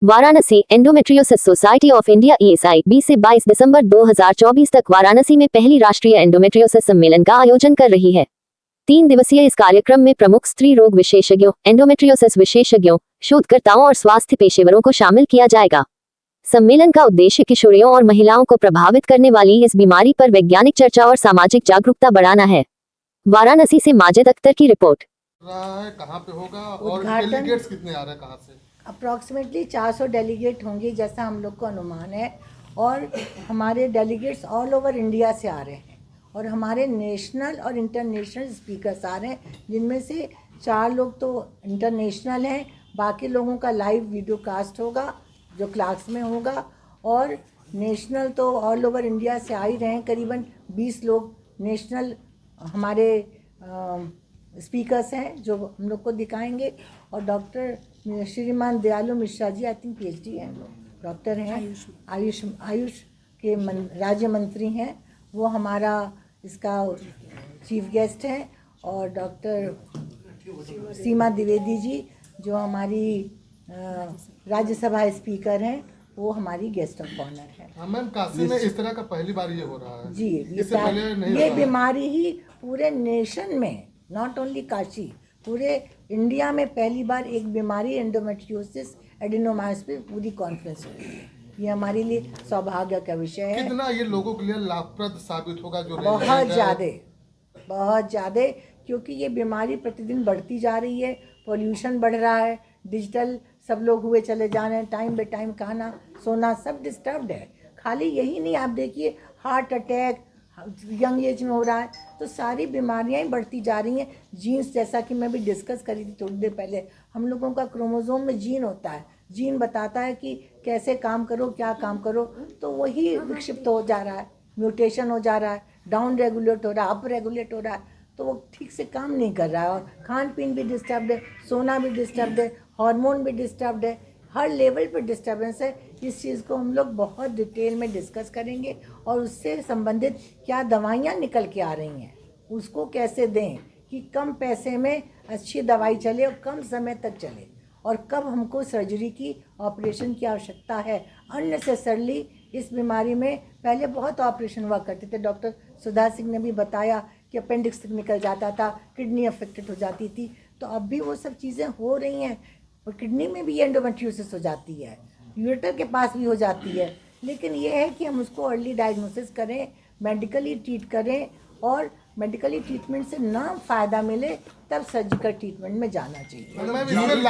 Varanasi endometriosis society of India ESI 20 से 22 दिसंबर 2024 तक वाराणसी में पहली राष्ट्रीय एंडोमेट्रियोसिस सम्मेलन का आयोजन कर रही है। 3 दिवसीय इस कार्यक्रम में प्रमुख स्त्री रोग विशेषज्ञों, एंडोमेट्रियोसिस विशेषज्ञों, शोधकर्ताओं और स्वास्थ्य पेशेवरों को शामिल किया जाएगा। सम्मेलन का उद्देश्य किशोरियों और महिलाओं को प्रभावित करने वाली इस बीमारी पर वैज्ञानिक चर्चा और सामाजिक जागरूकता बढ़ाना है। वाराणसी से माजिद अख्तर की रिपोर्ट। कहाँ पे होगा और डेलीगेट्स कितने आ रहे हैं कहाँ से? अप्रॉक्सीमेटली 400 डेलीगेट होंगे जैसा हम लोग को अनुमान है, और हमारे डेलीगेट्स ऑल ओवर इंडिया से आ रहे हैं और हमारे नेशनल और इंटरनेशनल स्पीकर्स आ रहे हैं, जिनमें से 4 लोग तो इंटरनेशनल हैं, बाकी लोगों का लाइव वीडियो कास्ट होगा जो क्लास में होगा, और नेशनल तो ऑल ओवर इंडिया से आ ही रहे हैं। करीबन 20 लोग नेशनल हमारे स्पीकर्स हैं जो हम लोग को दिखाएंगे, और डॉक्टर श्रीमान दयालु Mishra ji, I think PhD हैं, डॉक्टर हैं, आयुष के राज्य मंत्री हैं, वो हमारा इसका चीफ गेस्ट हैं, और डॉक्टर सीमा द्विवेदी जी जो हमारी राज्यसभा स्पीकर हैं, वो हमारी गेस्ट ऑफ ऑनर है। मैम, काशी में इस तरह का पहली बार ये हो रहा है जी, इससे पहले नहीं ये बीमारी ही पूरे नेशन में, नॉट ओनली काशी, पूरे इंडिया में पहली बार एक बीमारी एंडोमेट्रियोसिस एडिनोमायोसिस पे पूरी कॉन्फ्रेंस हो रही है। ये हमारे लिए सौभाग्य का विषय है। कितना ये लोगों के लिए लाभप्रद साबित होगा? जो बहुत ज़्यादा, क्योंकि ये बीमारी प्रतिदिन बढ़ती जा रही है, पोल्यूशन बढ़ रहा है, डिजिटल सब लोग हुए चले जा रहे हैं, टाइम बे टाइम खाना सोना सब डिस्टर्ब्ड है। खाली यही नहीं, आप देखिए हार्ट अटैक यंग एज में हो रहा है, तो सारी बीमारियां ही बढ़ती जा रही हैं। जीन्स, जैसा कि मैं भी डिस्कस करी थी थोड़ी देर पहले, हम लोगों का क्रोमोसोम में जीन होता है, जीन बताता है कि कैसे काम करो, क्या काम करो, तो वही विक्षिप्त हो जा रहा है, म्यूटेशन हो जा रहा है, डाउन रेगुलेट हो रहा है, अप रेगुलेट हो रहा है, तो वो ठीक से काम नहीं कर रहा है, और खान पीन भी डिस्टर्ब है, सोना भी डिस्टर्ब है, हार्मोन भी डिस्टर्ब है, हर लेवल पर डिस्टर्बेंस है। इस चीज़ को हम लोग बहुत डिटेल में डिस्कस करेंगे, और उससे संबंधित क्या दवाइयाँ निकल के आ रही हैं, उसको कैसे दें कि कम पैसे में अच्छी दवाई चले और कम समय तक चले, और कब हमको सर्जरी की, ऑपरेशन की आवश्यकता है। अननेसेसरली इस बीमारी में पहले बहुत ऑपरेशन हुआ करते थे, डॉक्टर सुधा सिंह ने भी बताया कि अपेंडिक्स निकल जाता था, किडनी अफेक्टेड हो जाती थी, तो अब भी वो सब चीज़ें हो रही हैं, और किडनी में भी एंडोमेट्रियोसिस हो जाती है, यूरेटर के पास भी हो जाती है। लेकिन ये है कि हम उसको अर्ली डायग्नोसिस करें, मेडिकली ट्रीट करें, और मेडिकली ट्रीटमेंट से ना फ़ायदा मिले तब सर्जिकल ट्रीटमेंट में जाना चाहिए।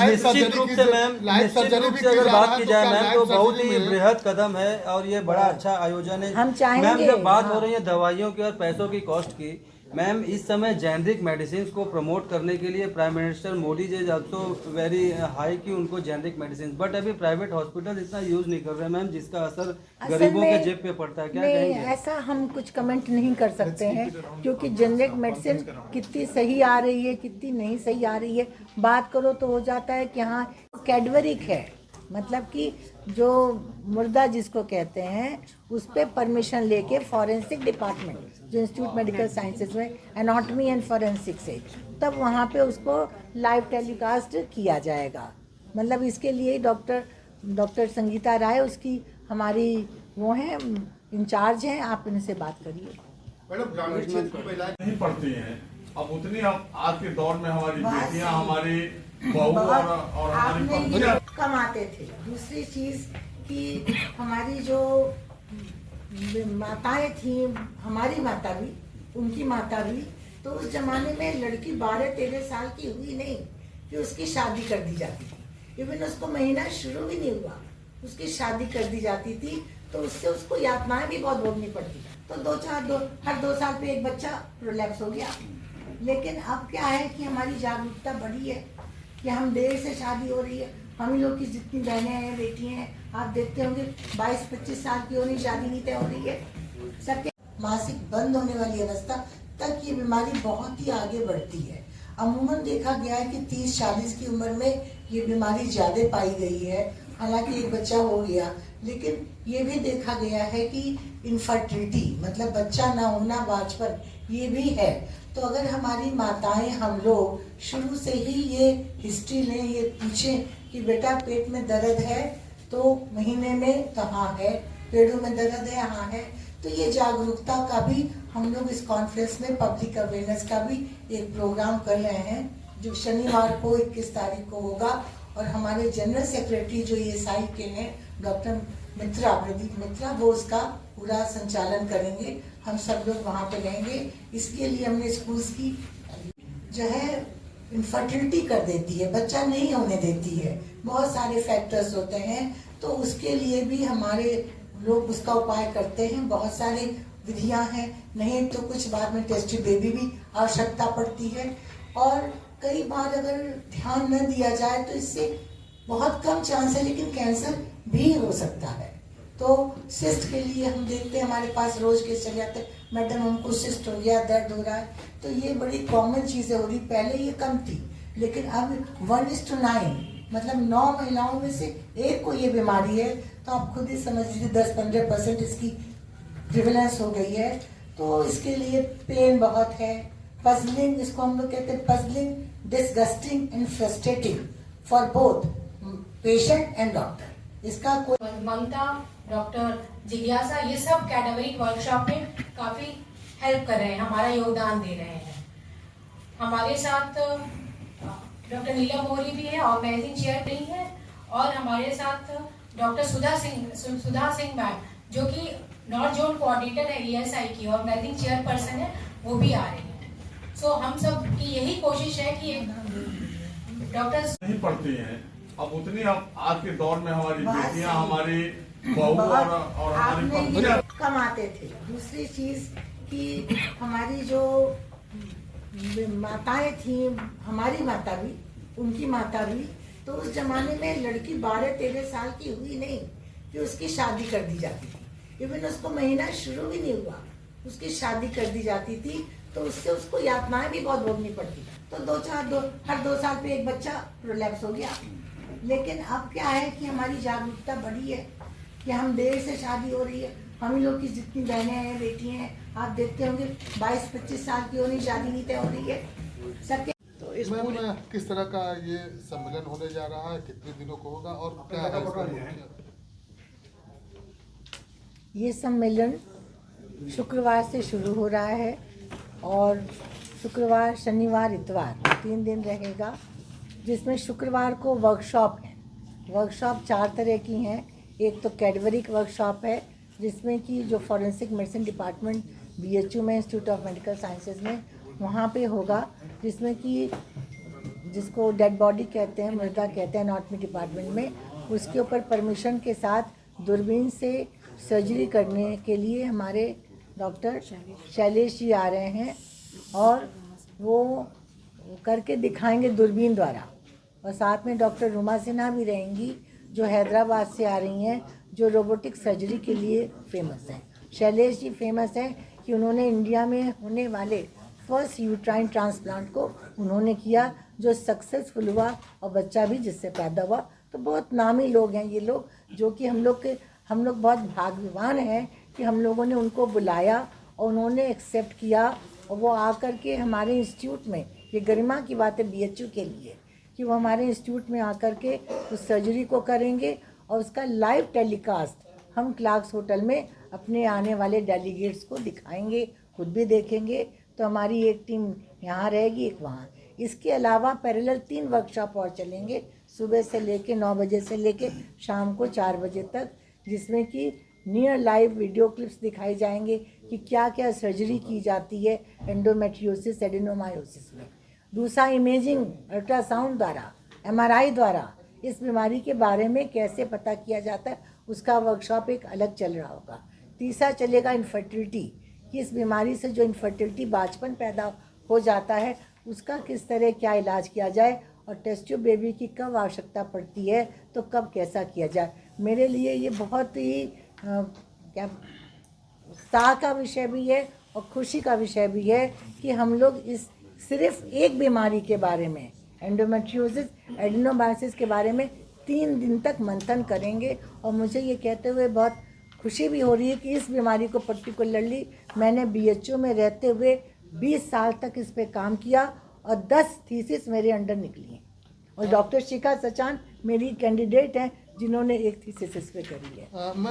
निश्चित रूप से मैम, अगर बात की जाए मैम, तो बहुत ही बृहद कदम है और ये बड़ा अच्छा आयोजन है। हम चाहेंगे, मैम, जब बात हो रही है दवाइयों की और पैसों की कॉस्ट की, मैम इस समय जेनरिक मेडिसिन को प्रमोट करने के लिए prime minister Modi ji also very high की उनको जेनरिक मेडिसिन, बट अभी प्राइवेट हॉस्पिटल इतना यूज नहीं कर रहे मैम, जिसका असर गरीबों के जेब पे पड़ता है। क्या कहेंगे? ऐसा हम कुछ कमेंट नहीं कर सकते हैं, क्योंकि जेनरिक मेडिसिन कितनी सही आ रही है, कितनी नहीं सही आ रही है, बात करो तो हो जाता है कि हाँ कैडवरिक है, मतलब कि जो मुर्दा जिसको कहते हैं उस पर परमिशन लेके फॉरेंसिक डिपार्टमेंट, जो इंस्टीट्यूट मेडिकल साइंसेज में एनाटॉमी एंड फॉरेंसिक से, तब वहाँ पे उसको लाइव टेलीकास्ट किया जाएगा। मतलब इसके लिए डॉक्टर संगीता राय उसकी हमारी वो हैं, इंचार्ज हैं, आप इनसे बात करिए। मैडम, ग्रामीण क्षेत्र की महिलाएं नहीं पढ़ती हैं, अब उतनी आज के दौर में हमारी बेटियां, हमारी बहू और हमारी कम आते थे। दूसरी चीज़ कि हमारी जो माताएं थी, हमारी माता भी, उनकी माता भी, तो उस जमाने में लड़की 12-13 साल की हुई नहीं कि उसकी शादी कर दी जाती थी, इवन उसको महीना शुरू भी नहीं हुआ उसकी शादी कर दी जाती थी, तो उससे उसको यातनाएं भी बहुत भोगनी पड़ती। तो हर 2 साल पे एक बच्चा प्रोलैप्स हो गया। लेकिन अब क्या है कि हमारी जागरूकता बढ़ी है कि हम देर से शादी हो रही है, हम ही लोग की जितनी बहनें हैं, बेटी हैं, आप देखते होंगे 22-25 साल की होनी, शादी नहीं तय हो रही है, सबके मासिक बंद होने वाली अवस्था तक ये बीमारी बहुत ही आगे बढ़ती है। अमूमन देखा गया है कि 30-40 की उम्र में ये बीमारी ज़्यादा पाई गई है, हालांकि एक बच्चा हो गया, लेकिन ये भी देखा गया है कि इनफर्टिलिटी मतलब बच्चा ना होना, बांझपन, ये भी है। तो अगर हमारी माताएं, हम लोग शुरू से ही ये हिस्ट्री लें, ये पूछें कि बेटा पेट में दर्द है तो महीने में तो हाँ है, पेड़ों में दर्द है हाँ है। तो ये जागरूकता का भी हम लोग इस कॉन्फ्रेंस में पब्लिक अवेयरनेस का भी एक प्रोग्राम कर रहे हैं, जो शनिवार को 21 तारीख को होगा। और हमारे जनरल सेक्रेटरी जो ESI के हैं डॉक्टर मित्रा, प्रदीप मित्रा, वो उसका पूरा संचालन करेंगे। हम सब लोग वहाँ पे रहेंगे। इसके लिए हमने स्कूल्स की जो है इनफर्टिलिटी कर देती है, बच्चा नहीं होने देती है, बहुत सारे फैक्टर्स होते हैं, तो उसके लिए भी हमारे लोग उसका उपाय करते हैं। बहुत सारी विधियां हैं, नहीं तो कुछ बाद में टेस्ट बेबी भी आवश्यकता पड़ती है। और कई बार अगर ध्यान न दिया जाए तो इससे बहुत कम चांस है, लेकिन कैंसर भी हो सकता है। तो सिस्ट के लिए हम देखते हैं हमारे पास रोज केस चले जाते हैं, मैडम हमको सिस्ट हो गया, दर्द हो रहा है। तो ये बड़ी कॉमन चीज़ें हो रही, पहले ये कम थी, लेकिन अब 1:9, मतलब 9 महिलाओं में से एक को ये बीमारी है। तो आप खुद ही समझ लीजिए 10-15% इसकी प्रिवलेंस हो गई है। तो इसके लिए पेन बहुत है, पजलिंग, इसको हम लोग कहते हैं puzzling, disgusting and frustrating for both patient and doctor. इसका कोई ममता, डॉक्टर जिज्ञासा, ये सब कैडेवरिक वर्कशॉप में काफ़ी हेल्प कर रहे हैं, हमारा योगदान दे रहे हैं। हमारे साथ डॉक्टर नीलम मोरी भी है, ऑर्गेनाइजिंग चेयर रही है, और हमारे साथ डॉक्टर सुधा सिंह मैम, जो कि नॉर्थ जोन कोऑर्डिनेटर है ESI की, ऑर्गेनाइजिंग चेयरपर्सन है, वो भी आ रही है। सो हम सब की यही कोशिश है कि डॉक्टर्स नहीं पढ़ती हैं, अब उतनी अब आज के दौर में हमारी बेटियां, हमारी बहू और हमारी पत्नियां कमाते थे। दूसरी चीज कि हमारी जो माताएं थी, हमारी माता भी, उनकी माता भी, तो उस जमाने में लड़की 12-13 साल की हुई नहीं कि उसकी शादी कर दी जाती थी। इवन उसको महीना शुरू भी नहीं हुआ, उसकी शादी कर दी जाती थी। तो उससे उसको यातनाएं भी बहुत भोगनी पड़ती। तो हर 2 साल पे एक बच्चा प्रोलैप्स हो गया। लेकिन अब क्या है कि हमारी जागरूकता बढ़ी है कि हम देर से शादी हो रही है। हम लोग की जितनी बहनें हैं, बेटी हैं, आप देखते होंगे 22-25 साल की होनी, शादी नहीं तय हो रही है सबके। तो इस मैम किस तरह का ये सम्मेलन होने जा रहा है, कितने दिनों को होगा और क्या है इसका मुख्य? ये सम्मेलन शुक्रवार से शुरू हो रहा है और शुक्रवार, शनिवार, इतवार 3 दिन रहेगा, जिसमें शुक्रवार को वर्कशॉप है। वर्कशॉप 4 तरह की हैं। एक तो कैडवरिक वर्कशॉप है, जिसमें कि जो फॉरेंसिक मेडिसिन डिपार्टमेंट BHU में, इंस्टीट्यूट ऑफ मेडिकल साइंसेज में, वहाँ पे होगा, जिसमें कि जिसको डेड बॉडी कहते हैं, मृदा कहते हैं एनाटॉमी डिपार्टमेंट में, उसके ऊपर परमिशन के साथ दूरबीन से सर्जरी करने के लिए हमारे डॉक्टर शैलेश जी आ रहे हैं और वो करके दिखाएंगे दूरबीन द्वारा। और साथ में डॉक्टर रुमा सिन्हा भी रहेंगी, जो हैदराबाद से आ रही हैं, जो रोबोटिक सर्जरी के लिए फेमस हैं। शैलेश जी फेमस हैं कि उन्होंने इंडिया में होने वाले फर्स्ट यूट्राइन ट्रांसप्लांट को उन्होंने किया, जो सक्सेसफुल हुआ और बच्चा भी जिससे पैदा हुआ। तो बहुत नामी लोग हैं ये लोग, जो कि हम लोग बहुत भाग्यवान हैं कि हम लोगों ने उनको बुलाया और उन्होंने एक्सेप्ट किया। और वो आकर के हमारे इंस्टीट्यूट में, ये गरिमा की बात है BHU के लिए, कि वो हमारे इंस्टीट्यूट में आकर के उस सर्जरी को करेंगे और उसका लाइव टेलीकास्ट हम क्लार्क्स होटल में अपने आने वाले डेलीगेट्स को दिखाएंगे, खुद भी देखेंगे। तो हमारी एक टीम यहाँ रहेगी, एक वहाँ। इसके अलावा पैरेलल 3 वर्कशॉप और चलेंगे, सुबह से लेके 9 बजे से लेके शाम को 4 बजे तक, जिसमें कि नियर लाइव वीडियो क्लिप्स दिखाए जाएंगे कि क्या क्या सर्जरी की जाती है एंडोमेट्रियोसिस, एडेनोमायोसिस में। दूसरा, इमेजिंग अल्ट्रासाउंड द्वारा, MRI द्वारा इस बीमारी के बारे में कैसे पता किया जाता है, उसका वर्कशॉप एक अलग चल रहा होगा। तीसरा चलेगा इनफर्टिलिटी, कि इस बीमारी से जो इनफर्टिलिटी, बाँझपन पैदा हो जाता है, उसका किस तरह क्या इलाज किया जाए, और टेस्ट ट्यूब बेबी की कब आवश्यकता पड़ती है तो कब कैसा किया जाए। मेरे लिए ये बहुत ही क्या उत्साह का विषय भी है और खुशी का विषय भी है कि हम लोग इस सिर्फ एक बीमारी के बारे में, एंडोमेट्रियोसिस, एडेनोमायोसिस के बारे में 3 दिन तक मंथन करेंगे। और मुझे ये कहते हुए बहुत खुशी भी हो रही है कि इस बीमारी को पर्टिकुलरली मैंने BHU में रहते हुए 20 साल तक इस पे काम किया और 10 थीसिस मेरे अंडर निकली हैं। और डॉक्टर शिखा सचान मेरी कैंडिडेट हैं जिन्होंने एक थीसिस इस पे करी है। मैं